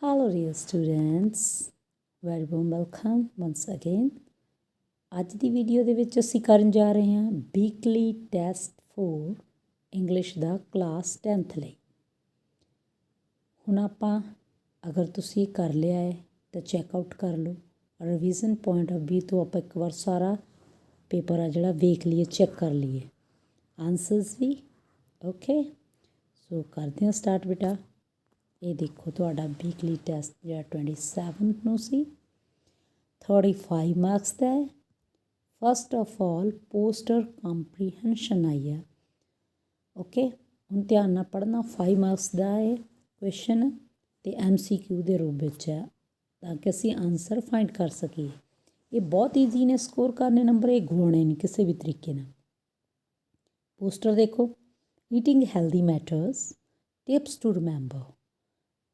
Hello dear students, very warm welcome once again. ਅੱਜ ਦੀ video ਦੇ ਵਿੱਚ ਅਸੀਂ ਕਰਨ ਜਾ ਰਹੇ ਹਾਂ ਵੀਕਲੀ ਟੈਸਟ ਫੋਰ ਇੰਗਲਿਸ਼ ਦਾ ਕਲਾਸ 10th ਲਈ। ਹੁਣ ਆਪਾਂ ਅਗਰ ਤੁਸੀਂ ਕਰ ਲਿਆ ਹੈ ਤਾਂ ਚੈੱਕ ਆਊਟ ਕਰ ਲਓ। ਰਿਵੀਜ਼ਨ ਪੁਆਇੰਟ ਆਫ ਵੀ ਤੋਂ ਆਪਾਂ ਇੱਕ ਵਾਰ ਸਾਰਾ ਪੇਪਰ ਆ ਜਿਹੜਾ ਵੇਖ ਲਈਏ, ਚੈੱਕ ਕਰ ਲਈਏ, ਆਨਸਰਸ ਵੀ ਓਕੇ। ਸੋ ਕਰਦੇ ਹਾਂ ਸਟਾਰਟ ਬੇਟਾ। ਇਹ ਦੇਖੋ ਤੁਹਾਡਾ ਵੀਕਲੀ ਟੈਸਟ ਜਿਹੜਾ 27 ਨੂੰ ਸੀ, 35 ਮਾਰਕਸ ਦਾ ਹੈ। First of all poster comprehension ਆਈ ਆ, ਓਕੇ। ਹੁਣ ਧਿਆਨ ਨਾਲ ਪੜ੍ਹਨਾ, 5 ਮਾਰਕਸ ਦਾ ਹੈ ਕੁਐਸ਼ਨ ਅਤੇ MCQ ਦੇ ਰੂਪ ਵਿੱਚ ਹੈ, ਤਾਂ ਕਿ ਅਸੀਂ ਆਨਸਰ ਫਾਈਂਡ ਕਰ ਸਕੀਏ। ਇਹ ਬਹੁਤ ਈਜ਼ੀ ਨੇ ਸਕੋਰ ਕਰਨੇ ਨੰਬਰ, ਇਹ ਗਵਾਉਣੇ ਨਹੀਂ ਕਿਸੇ ਵੀ ਤਰੀਕੇ ਨਾਲ। ਪੋਸਟਰ ਦੇਖੋ, eating healthy matters, tips to remember,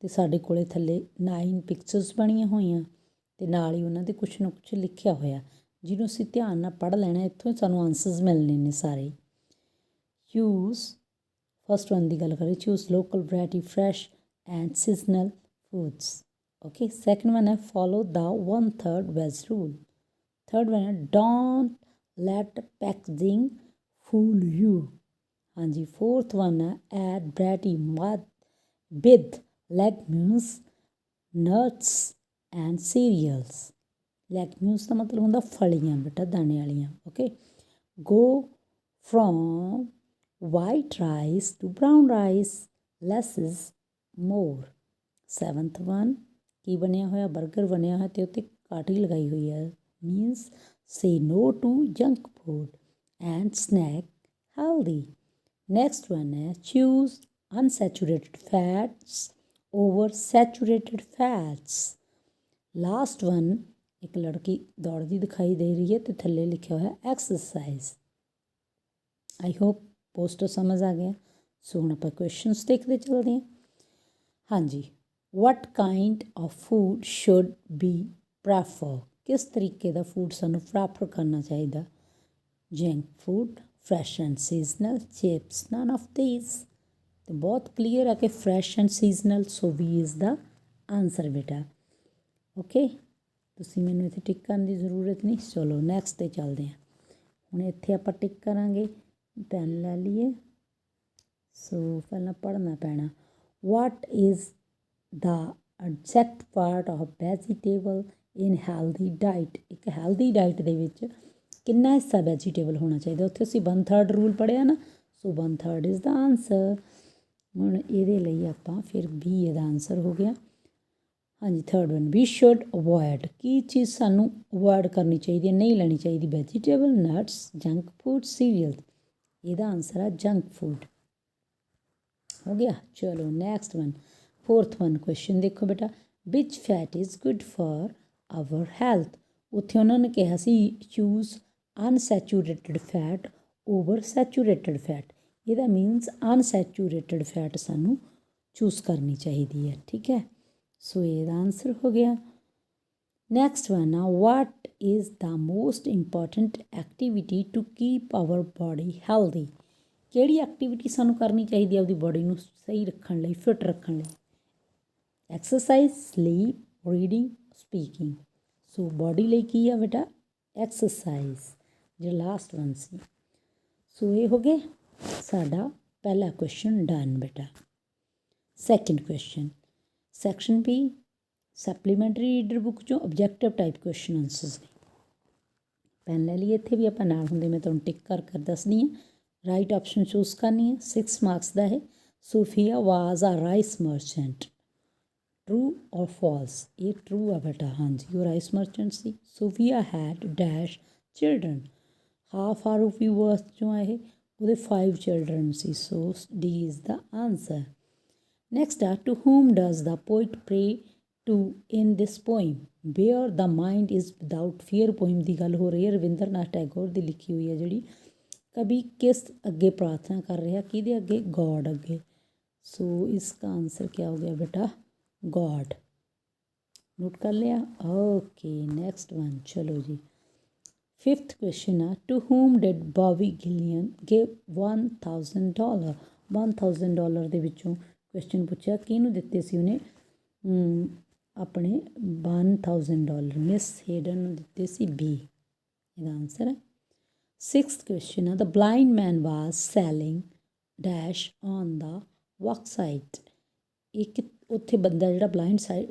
ਅਤੇ ਸਾਡੇ ਕੋਲ ਥੱਲੇ 9 ਪਿਕਚਰਸ ਬਣੀਆਂ ਹੋਈਆਂ ਅਤੇ ਨਾਲ ਹੀ ਉਹਨਾਂ ਦੇ ਕੁਛ ਨਾ ਕੁਛ ਲਿਖਿਆ ਹੋਇਆ, ਜਿਹਨੂੰ ਅਸੀਂ ਧਿਆਨ ਨਾਲ ਪੜ੍ਹ ਲੈਣਾ। ਇੱਥੋਂ ਹੀ ਸਾਨੂੰ ਆਨਸਰਸ ਮਿਲਣੇ ਨੇ ਸਾਰੇ। ਚੂਜ਼, ਫਸਟ ਵਨ ਦੀ ਗੱਲ ਕਰੀਏ, choose local variety fresh and seasonal foods, okay. Second one ਹੈ follow the 1/3 veg rule. Third one ਹੈ don't let packaging fool you. ਹਾਂਜੀ, ਫੋਰਥ ਵਨ ਹੈ add variety with legumes, nuts and cereals. Legumes ਦਾ ਮਤਲਬ ਹੁੰਦਾ ਫਲੀਆਂ ਬੇਟਾ, ਦਾਣੇ ਵਾਲੀਆਂ, okay. Go from white rice to brown rice, less is more. Seventh one ਕੀ ਬਣਿਆ ਹੋਇਆ, ਬਰਗਰ ਬਣਿਆ ਹੋਇਆ ਅਤੇ ਉੱਤੇ ਕਾਟੀ ਲਗਾਈ ਹੋਈ ਹੈ, means say no to junk food and snack healthy. Next one ਹੈ choose unsaturated fats over saturated fats। Last one ਇੱਕ ਲੜਕੀ ਦੌੜਦੀ ਦਿਖਾਈ ਦੇ ਰਹੀ ਹੈ ਅਤੇ ਥੱਲੇ ਲਿਖਿਆ ਹੋਇਆ ਐਕਸਰਸਾਈਜ਼। ਆਈ ਹੋਪ ਪੋਸਟਰ ਸਮਝ ਆ ਗਿਆ। ਸੋ ਹੁਣ ਆਪਾਂ ਕੁਐਸ਼ਚਨਸ ਦੇਖਦੇ ਚੱਲਦੇ ਹਾਂ। ਹਾਂਜੀ, what kind of food should be prefer, ਕਿਸ ਤਰੀਕੇ ਦਾ ਫੂਡ ਸਾਨੂੰ ਪ੍ਰੈਫਰ ਕਰਨਾ ਚਾਹੀਦਾ। Junk food, fresh and seasonal, chips, none of these. ਅਤੇ ਬਹੁਤ ਕਲੀਅਰ ਹੈ ਕਿ fresh and seasonal, so we is the answer ਬੇਟਾ, ਓਕੇ। ਤੁਸੀਂ ਮੈਨੂੰ ਇੱਥੇ ਟਿਕ ਕਰਨ ਦੀ ਜ਼ਰੂਰਤ ਨਹੀਂ। ਚਲੋ ਨੈਕਸਟ 'ਤੇ ਚੱਲਦੇ ਹਾਂ। ਹੁਣ ਇੱਥੇ ਆਪਾਂ ਟਿਕ ਕਰਾਂਗੇ, ਪੈਨ ਲੈ ਲਈਏ। ਸੋ ਪਹਿਲਾਂ ਪੜ੍ਹਨਾ ਪੈਣਾ। ਵਾਟ is the exact part of vegetable in healthy diet. ਇੱਕ ਹੈਲਦੀ ਡਾਈਟ ਦੇ ਵਿੱਚ ਕਿੰਨਾ ਹਿੱਸਾ ਵੈਜੀਟੇਬਲ ਹੋਣਾ ਚਾਹੀਦਾ। ਉੱਥੇ ਅਸੀਂ 1/3 ਰੂਲ ਪੜ੍ਹਿਆ ਨਾ, ਸੋ 1/3 ਇਜ਼ ਦਾ ਆਨਸਰ। ਹੁਣ ਇਹਦੇ ਲਈ ਆਪਾਂ ਫਿਰ ਵੀ ਇਹਦਾ ਆਨਸਰ ਹੋ ਗਿਆ। ਹਾਂਜੀ, third one we should avoid, ਕੀ ਚੀਜ਼ ਸਾਨੂੰ ਅਵੋਇਡ ਕਰਨੀ ਚਾਹੀਦੀ ਹੈ, ਨਹੀਂ ਲੈਣੀ ਚਾਹੀਦੀ। Vegetable, nuts, junk food, cereal. ਇਹਦਾ ਆਨਸਰ ਹੈ ਜੰਕ ਫੂਡ, ਹੋ ਗਿਆ। ਚਲੋ next one, fourth one question ਦੇਖੋ ਬੇਟਾ, which fat is good for our health. ਉੱਥੇ ਉਹਨਾਂ ਨੇ ਕਿਹਾ ਸੀ choose unsaturated fat over saturated fat. ਇਹਦਾ ਮੀਨਸ ਅਨਸੈਚੂਰੇਟਡ ਫੈਟ ਸਾਨੂੰ ਚੂਜ਼ ਕਰਨੀ ਚਾਹੀਦੀ ਹੈ, ਠੀਕ ਹੈ। ਸੋ ਇਹਦਾ ਆਨਸਰ ਹੋ ਗਿਆ। ਨੈਕਸਟ ਵਨ ਆ, what is the most important activity to keep our body healthy. ਕਿਹੜੀ ਐਕਟੀਵਿਟੀ ਸਾਨੂੰ ਕਰਨੀ ਚਾਹੀਦੀ ਹੈ ਆਪਦੀ ਬਾਡੀ ਨੂੰ ਸਹੀ ਰੱਖਣ ਲਈ, ਫਿਟ ਰੱਖਣ ਲਈ। Exercise, sleep, reading, speaking. So body ਲਈ ਕੀ ਆ ਬੇਟਾ, ਐਕਸਰਸਾਈਜ਼, ਜਿਹੜਾ ਲਾਸਟ ਵਨ ਸੀ। ਸੋ ਇਹ ਹੋ ਗਏ ਸਾਡਾ ਪਹਿਲਾ ਕੁਐਸ਼ਨ ਡਨ ਬੇਟਾ। Second question, section B supplementary reader book 'ਚੋਂ ਆਬਜੈਕਟਿਵ ਟਾਈਪ ਕੁਐਸ਼ਨ ਆਨਸਰਸ ਨੇ। ਪੈਨ ਲੈ ਲਈਏ, ਇੱਥੇ ਵੀ ਆਪਾਂ ਨਾਲ ਹੁੰਦੇ ਮੈਂ ਤੁਹਾਨੂੰ ਟਿਕ ਕਰ ਦੱਸਦੀ ਹਾਂ। ਰਾਈਟ ਆਪਸ਼ਨ ਚੂਜ਼ ਕਰਨੀ ਹੈ, 6 ਮਾਰਕਸ ਦਾ ਹੈ। Sophia was a rice merchant, true or false. ਇਹ ਟਰੂ ਆ ਬੇਟਾ, ਹਾਂਜੀ ਉਹ ਰਾਈਸ ਮਰਚੈਂਟ ਸੀ। Sophia had dash children, half are rupee worth 'ਚੋਂ ਆ ਇਹ, ਉਹਦੇ 5 ਚਿਲਡਰਨ ਸੀ। So D is the answer. Next ਆ, to whom does the poet pray to in this poem, where the mind is without fear। Poem ਦੀ ਗੱਲ ਹੋ ਰਹੀ ਹੈ, ਰਵਿੰਦਰਨਾਥ ਟੈਗੋਰ ਦੀ ਲਿਖੀ ਹੋਈ ਹੈ ਜਿਹੜੀ। ਕਵੀ ਕਿਸ ਅੱਗੇ ਪ੍ਰਾਰਥਨਾ ਕਰ ਰਿਹਾ, ਕਿਹਦੇ ਅੱਗੇ, ਗॉड ਅੱਗੇ। ਸੋ ਇਸका आंसर क्या हो गया बेटा, गॉड। नोट कर लिया, ओके। नेक्स्ट वन, चलो जी। फिफ्थ क्वेश्चन है, to whom did Bobby Gillian give $1000। $1000 ਦੇ ਵਿੱਚੋਂ ਕੁਐਸਚਨ ਪੁੱਛਿਆ ਕਿਹਨੂੰ ਦਿੱਤੇ ਸੀ ਉਹਨੇ ਆਪਣੇ $1000 ਮਿਸ ਹੇਡਨ ਨੂੰ ਦਿੱਤੇ ਸੀ B। ਇਹਦਾ ਆਨਸਰ ਹੈ। 6th question ਹੈ, the blind man was selling dash on the work site. ਇੱਕ ਉੱਥੇ ਬੰਦਾ ਜਿਹੜਾ ਬਲਾਈਂਡ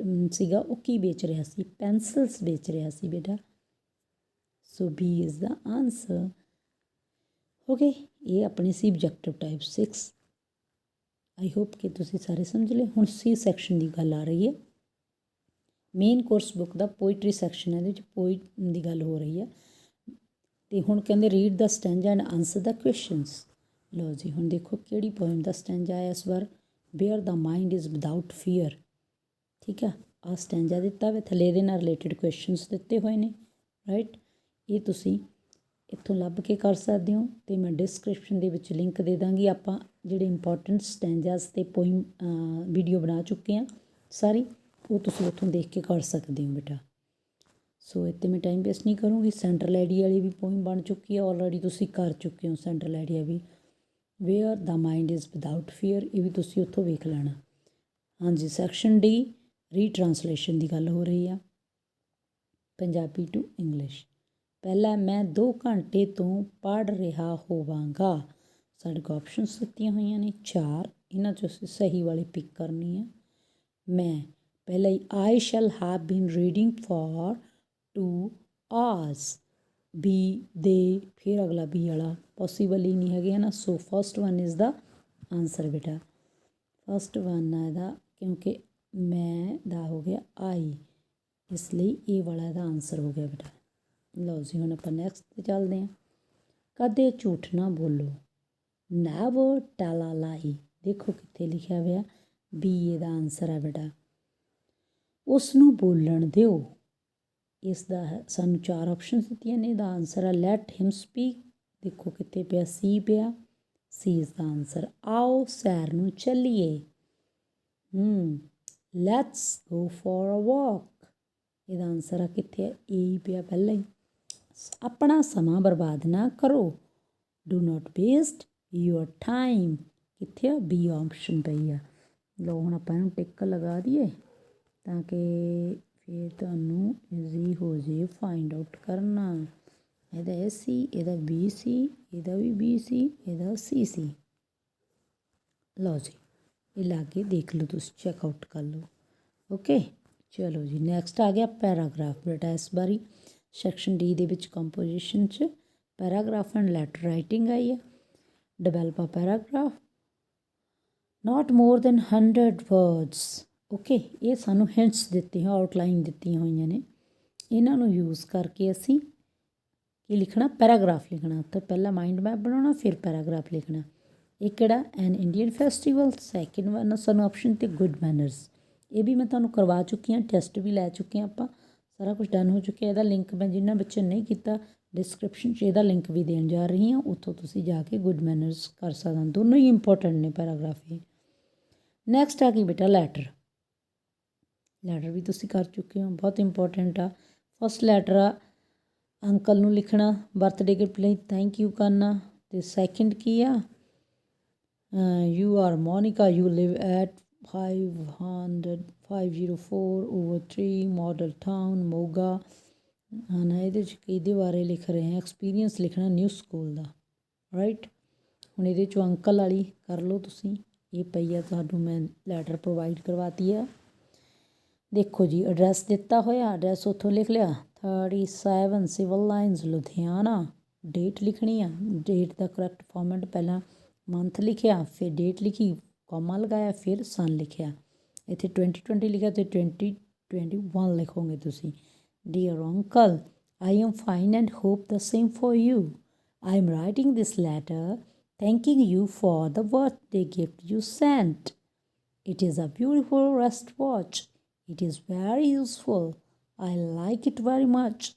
ਸੀਗਾ ਉਹ ਕੀ ਵੇਚ ਰਿਹਾ ਸੀ? ਪੈਨਸਲਸ ਵੇਚ ਰਿਹਾ ਸੀ ਬੇਟਾ। ਸੋ B is the answer. Okay, ਇਹ ਆਪਣੀ ਸੀ ਆਬਜੈਕਟਿਵ ਟਾਈਪ 6। ਆਈ ਹੋਪ ਕਿ ਤੁਸੀਂ ਸਾਰੇ ਸਮਝ ਲਏ। ਹੁਣ C ਸੈਕਸ਼ਨ ਦੀ ਗੱਲ ਆ ਰਹੀ ਹੈ। ਮੇਨ ਕੋਰਸ ਬੁੱਕ ਦਾ ਪੋਇਟਰੀ ਸੈਕਸ਼ਨ ਹੈ, ਇਹਦੇ ਵਿੱਚ ਪੋਇਟ ਦੀ ਗੱਲ ਹੋ ਰਹੀ ਹੈ। ਅਤੇ ਹੁਣ ਕਹਿੰਦੇ read the stanza and answer the questions. ਲਓ ਜੀ, ਹੁਣ ਦੇਖੋ ਕਿਹੜੀ ਪੋਇਮ ਦਾ ਸਟੈਂਜਾ ਆਇਆ ਇਸ ਵਾਰ। Where the mind is without fear. ਠੀਕ ਆ, ਆਹ ਸਟੈਂਜਾ ਦਿੱਤਾ ਵੇ, ਥੱਲੇ ਇਹਦੇ ਨਾਲ ਰਿਲੇਟਡ ਕੁਐਸ਼ਚਨਸ ਦਿੱਤੇ ਹੋਏ ਨੇ। ਰਾਈਟ, ਇਹ ਤੁਸੀਂ ਇੱਥੋਂ ਲੱਭ ਕੇ ਕਰ ਸਕਦੇ ਹੋ ਅਤੇ ਮੈਂ ਡਿਸਕ੍ਰਿਪਸ਼ਨ ਦੇ ਵਿੱਚ ਲਿੰਕ ਦੇ ਦਾਂਗੀ। ਆਪਾਂ ਜਿਹੜੇ ਇੰਪੋਰਟੈਂਟ ਸਟੈਂਜਾਸ ਅਤੇ ਪੋਇਮ ਵੀਡੀਓ ਬਣਾ ਚੁੱਕੇ ਹਾਂ ਸਾਰੀ, ਉਹ ਤੁਸੀਂ ਉੱਥੋਂ ਦੇਖ ਕੇ ਕਰ ਸਕਦੇ ਹੋ ਬੇਟਾ। ਸੋ ਇੱਥੇ ਮੈਂ ਟਾਈਮ ਵੇਸਟ ਨਹੀਂ ਕਰੂੰਗੀ। ਸੈਂਟਰਲ ਆਈਡੀਆ ਵਾਲੀ ਵੀ ਪੋਇਮ ਬਣ ਚੁੱਕੀ ਹੈ, ਆਲਰੇਡੀ ਤੁਸੀਂ ਕਰ ਚੁੱਕੇ ਹੋ ਸੈਂਟਰਲ ਆਈਡੀਆ ਵੀ। Where the mind is without fear, ਇਹ ਵੀ ਤੁਸੀਂ ਉੱਥੋਂ ਵੇਖ ਲੈਣਾ। ਹਾਂਜੀ, ਸੈਕਸ਼ਨ D ਰੀਟਰਾਂਸਲੇਸ਼ਨ ਦੀ ਗੱਲ ਹੋ ਰਹੀ ਆ, ਪੰਜਾਬੀ ਟੂ ਇੰਗਲਿਸ਼। ਪਹਿਲਾਂ ਮੈਂ 2 ਘੰਟੇ ਤੋਂ ਪੜ੍ਹ ਰਿਹਾ ਹੋਵਾਂਗਾ। ਸਾਡੇ ਕੋਲ ਆਪਸ਼ਨਸ ਦਿੱਤੀਆਂ ਹੋਈਆਂ ਨੇ 4, ਇਹਨਾਂ 'ਚੋਂ ਅਸੀਂ ਸਹੀ ਵਾਲੀ ਪਿਕ ਕਰਨੀ ਹੈ। ਮੈਂ ਪਹਿਲਾਂ ਹੀ I shall have been reading for 2 hours। B ਦੇ ਫਿਰ ਅਗਲਾ ਬੀ ਵਾਲਾ ਪੋਸੀਬਲ ਹੀ ਨਹੀਂ ਹੈਗੇ ਹੈ ਨਾ। So first one is the answer ਬੇਟਾ। ਫਸਟ ਵਨ ਹੈ ਇਹਦਾ, ਕਿਉਂਕਿ ਮੈਂ ਦਾ ਹੋ ਗਿਆ ਆਈ, ਇਸ ਲਈ ਇਹ ਵਾਲਾ ਇਹਦਾ ਆਨਸਰ ਹੋ ਗਿਆ ਬੇਟਾ। ਲਓ ਜੀ, ਹੁਣ ਆਪਾਂ ਨੈਕਸਟ 'ਤੇ ਚੱਲਦੇ ਹਾਂ। ਕਦੇ ਝੂਠ ਨਾ ਬੋਲੋ, ਨੈਵਰ ਟੈਲ ਅ ਲਾਈ। ਦੇਖੋ ਕਿੱਥੇ ਲਿਖਿਆ ਹੋਇਆ B, ਇਹਦਾ ਆਨਸਰ ਹੈ ਬੇਟਾ। ਉਸ ਨੂੰ ਬੋਲਣ ਦਿਓ, ਇਸ ਦਾ ਸਾਨੂੰ 4 ਆਪਸ਼ਨਸ ਦਿੱਤੀਆਂ ਨੇ। ਇਹਦਾ ਆਨਸਰ ਹੈ ਲੈਟ ਹਿਮ ਸਪੀਕ। ਦੇਖੋ ਕਿੱਥੇ ਪਿਆ C ਪਿਆ, C ਇਜ਼ ਦਾ ਆਨਸਰ। ਆਓ ਸੈਰ ਨੂੰ ਚੱਲੀਏ, ਲੈਟਸ ਗੋ ਫॉर ਅ ਵਾਕ। ਇਹਦਾ ਆਨਸਰ ਆ ਕਿੱਥੇ ਹੈ E ਪਿਆ ਪਹਿਲਾਂ ਹੀ। ਆਪਣਾ ਸਮਾਂ ਬਰਬਾਦ ਨਾ ਕਰੋ, do not waste your time. ਕਿੱਥੇ ਆ B ਆਪਸ਼ਨ ਪਈ ਆ। ਲਓ ਹੁਣ ਆਪਾਂ ਇਹਨੂੰ ਟਿਕ ਲਗਾ ਦਈਏ ਤਾਂ ਕਿ ਫਿਰ ਤੁਹਾਨੂੰ ਈਜ਼ੀ ਹੋ ਜੇ ਫਾਈਂਡ ਆਊਟ ਕਰਨਾ। ਇਹਦਾ ਇਹ ਸੀ, ਇਹਦਾ B ਸੀ, ਇਹਦਾ ਵੀ B ਸੀ, ਇਹਦਾ C ਸੀ। ਲਓ ਜੀ, ਇਹ ਲਾ ਕੇ ਦੇਖ ਲਓ, ਤੁਸੀਂ ਚੈੱਕਆਊਟ ਕਰ ਲਓ। ਓਕੇ, ਚਲੋ ਜੀ, ਨੈਕਸਟ ਆ ਗਿਆ ਪੈਰਾਗ੍ਰਾਫ ਬੇਟਾ। ਇਸ ਵਾਰੀ ਸੈਕਸ਼ਨ D ਦੇ ਵਿੱਚ ਕੰਪੋਜੀਸ਼ਨ 'ਚ ਪੈਰਾਗ੍ਰਾਫ ਐਂਡ ਲੈਟਰ ਰਾਈਟਿੰਗ ਆਈ ਹੈ। ਡਿਵੈਲਪ ਅ ਪੈਰਾਗ੍ਰਾਫ ਨਾਟ ਮੋਰ ਦੈਨ 100 words। ਓਕੇ, ਇਹ ਸਾਨੂੰ ਹਿੰਟਸ ਦਿੱਤੀਆਂ, ਆਊਟਲਾਈਨ ਦਿੱਤੀਆਂ ਹੋਈਆਂ ਨੇ। ਇਹਨਾਂ ਨੂੰ ਯੂਜ਼ ਕਰਕੇ ਅਸੀਂ ਕੀ ਲਿਖਣਾ? ਪੈਰਾਗ੍ਰਾਫ ਲਿਖਣਾ। ਤਾਂ ਪਹਿਲਾਂ ਮਾਈਂਡ ਮੈਪ ਬਣਾਉਣਾ, ਫਿਰ ਪੈਰਾਗ੍ਰਾਫ ਲਿਖਣਾ। ਇਹ ਕਿਹੜਾ? ਐਨ ਇੰਡੀਅਨ ਫੈਸਟੀਵਲ। ਸੈਕਿੰਡ ਵਨ ਸਾਨੂੰ ਆਪਸ਼ਨ 'ਤੇ ਗੁੱਡ ਮੈਨਰਸ। ਇਹ ਵੀ ਮੈਂ ਤੁਹਾਨੂੰ ਕਰਵਾ ਚੁੱਕੀ ਹਾਂ, ਟੈਸਟ ਵੀ ਲੈ ਚੁੱਕੇ ਹਾਂ ਆਪਾਂ, ਸਾਰਾ ਕੁਝ ਡਨ ਹੋ ਚੁੱਕਿਆ। ਇਹਦਾ ਲਿੰਕ ਮੈਂ ਜਿਨ੍ਹਾਂ ਬੱਚਿਆਂ ਨੇ ਨਹੀਂ ਕੀਤਾ, ਡਿਸਕ੍ਰਿਪਸ਼ਨ 'ਚ ਇਹਦਾ ਲਿੰਕ ਵੀ ਦੇਣ ਜਾ ਰਹੀ ਹਾਂ, ਉੱਥੋਂ ਤੁਸੀਂ ਜਾ ਕੇ ਗੁੱਡ ਮੈਨਰਸ ਕਰ ਸਕਦੇ ਹੋ। ਦੋਨੋਂ ਹੀ ਇੰਪੋਰਟੈਂਟ ਨੇ ਪੈਰਾਗ੍ਰਾਫ ਇਹ। ਨੈਕਸਟ ਆ ਗਈ ਬੇਟਾ ਲੈਟਰ। ਲੈਟਰ ਵੀ ਤੁਸੀਂ ਕਰ ਚੁੱਕੇ ਹੋ, ਬਹੁਤ ਇੰਪੋਰਟੈਂਟ ਆ। ਫਸਟ ਲੈਟਰ ਆ ਅੰਕਲ ਨੂੰ ਲਿਖਣਾ, ਬਰਥਡੇ ਗਿਫਟ ਲਈ ਥੈਂਕ ਯੂ ਕਰਨਾ। ਅਤੇ ਸੈਕਿੰਡ ਕੀ ਆ? You are Monica, you live at 504/3 model town Moga. ਨਾ ਇਹਦੇ 'ਚ ਕਿਹਦੇ ਬਾਰੇ ਲਿਖ ਰਹੇ ਹਾਂ? ਐਕਸਪੀਰੀਅੰਸ ਲਿਖਣਾ ਨਿਊ ਸਕੂਲ ਦਾ। ਰਾਈਟ, ਹੁਣ ਇਹਦੇ 'ਚੋਂ ਅੰਕਲ ਵਾਲੀ ਕਰ ਲਓ ਤੁਸੀਂ। ਇਹ ਪਈ ਆ, ਤੁਹਾਨੂੰ ਮੈਂ ਲੈਟਰ ਪ੍ਰੋਵਾਈਡ ਕਰਵਾਤੀ ਆ। ਦੇਖੋ ਜੀ, ਐਡਰੈਸ ਦਿੱਤਾ ਹੋਇਆ, ਐਡਰੈਸ ਉੱਥੋਂ ਲਿਖ ਲਿਆ 37 ਸਿਵਲ ਲਾਈਨਸ ਲੁਧਿਆਣਾ। ਡੇਟ ਲਿਖਣੀ ਆ, ਡੇਟ ਦਾ ਕਰੈਕਟ ਫਾਰਮੈਟ, ਪਹਿਲਾਂ ਮੰਥ ਲਿਖਿਆ, ਫਿਰ ਡੇਟ ਲਿਖੀ, ਕੌਮਾ ਲਗਾਇਆ, ਫਿਰ ਸਨ ਲਿਖਿਆ। ਇੱਥੇ 2020 ਲਿਖਿਆ ਅਤੇ 2021 ਲਿਖੋਗੇ ਤੁਸੀਂ। Dear uncle, I am fine and hope the same for you. I am writing this letter thanking you for the birthday gift you sent. It is a beautiful wristwatch. It is very useful. I like it very much.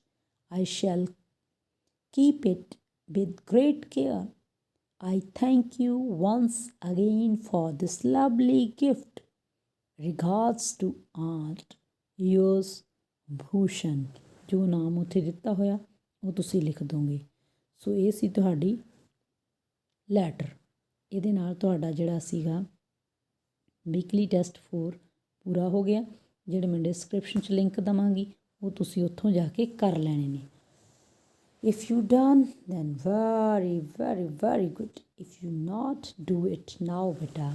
I shall keep it with great care. I thank you once again for this lovely gift. Regards to Aunt, yours Bhushan। ਜੋ ਨਾਮ ਉੱਥੇ ਦਿੱਤਾ ਹੋਇਆ ਉਹ ਤੁਸੀਂ ਲਿਖ ਦੋਗੇ। ਸੋ ਇਹ ਸੀ ਤੁਹਾਡੀ ਲੈਟਰ। ਇਹਦੇ ਨਾਲ ਤੁਹਾਡਾ ਜਿਹੜਾ ਸੀਗਾ ਵੀਕਲੀ ਟੈਸਟ 4 ਪੂਰਾ ਹੋ ਗਿਆ। ਜਿਹੜੇ ਮੈਂ ਡਿਸਕ੍ਰਿਪਸ਼ਨ 'ਚ ਲਿੰਕ ਦੇਵਾਂਗੀ ਉਹ ਤੁਸੀਂ ਉੱਥੋਂ ਜਾ ਕੇ ਕਰ ਲੈਣੇ ਨੇ। If you done, then very, very, very good. If you not do it now, ਬੇਟਾ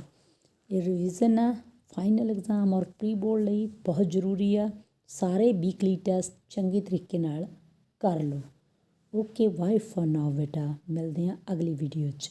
ਇਹ ਰਿਵੀਜ਼ਨ ਆ ਫਾਈਨਲ ਐਗਜ਼ਾਮ ਔਰ ਪ੍ਰੀ ਬੋਰਡ ਲਈ ਬਹੁਤ ਜ਼ਰੂਰੀ ਆ। ਸਾਰੇ ਵੀਕਲੀ ਟੈਸਟ ਚੰਗੇ ਤਰੀਕੇ ਨਾਲ ਕਰ ਲਓ। ਓਕੇ ਬਾਏ ਫॉर ਨਾਓ ਬੇਟਾ, ਮਿਲਦੇ ਹਾਂ ਅਗਲੀ ਵੀਡੀਓ 'ਚ।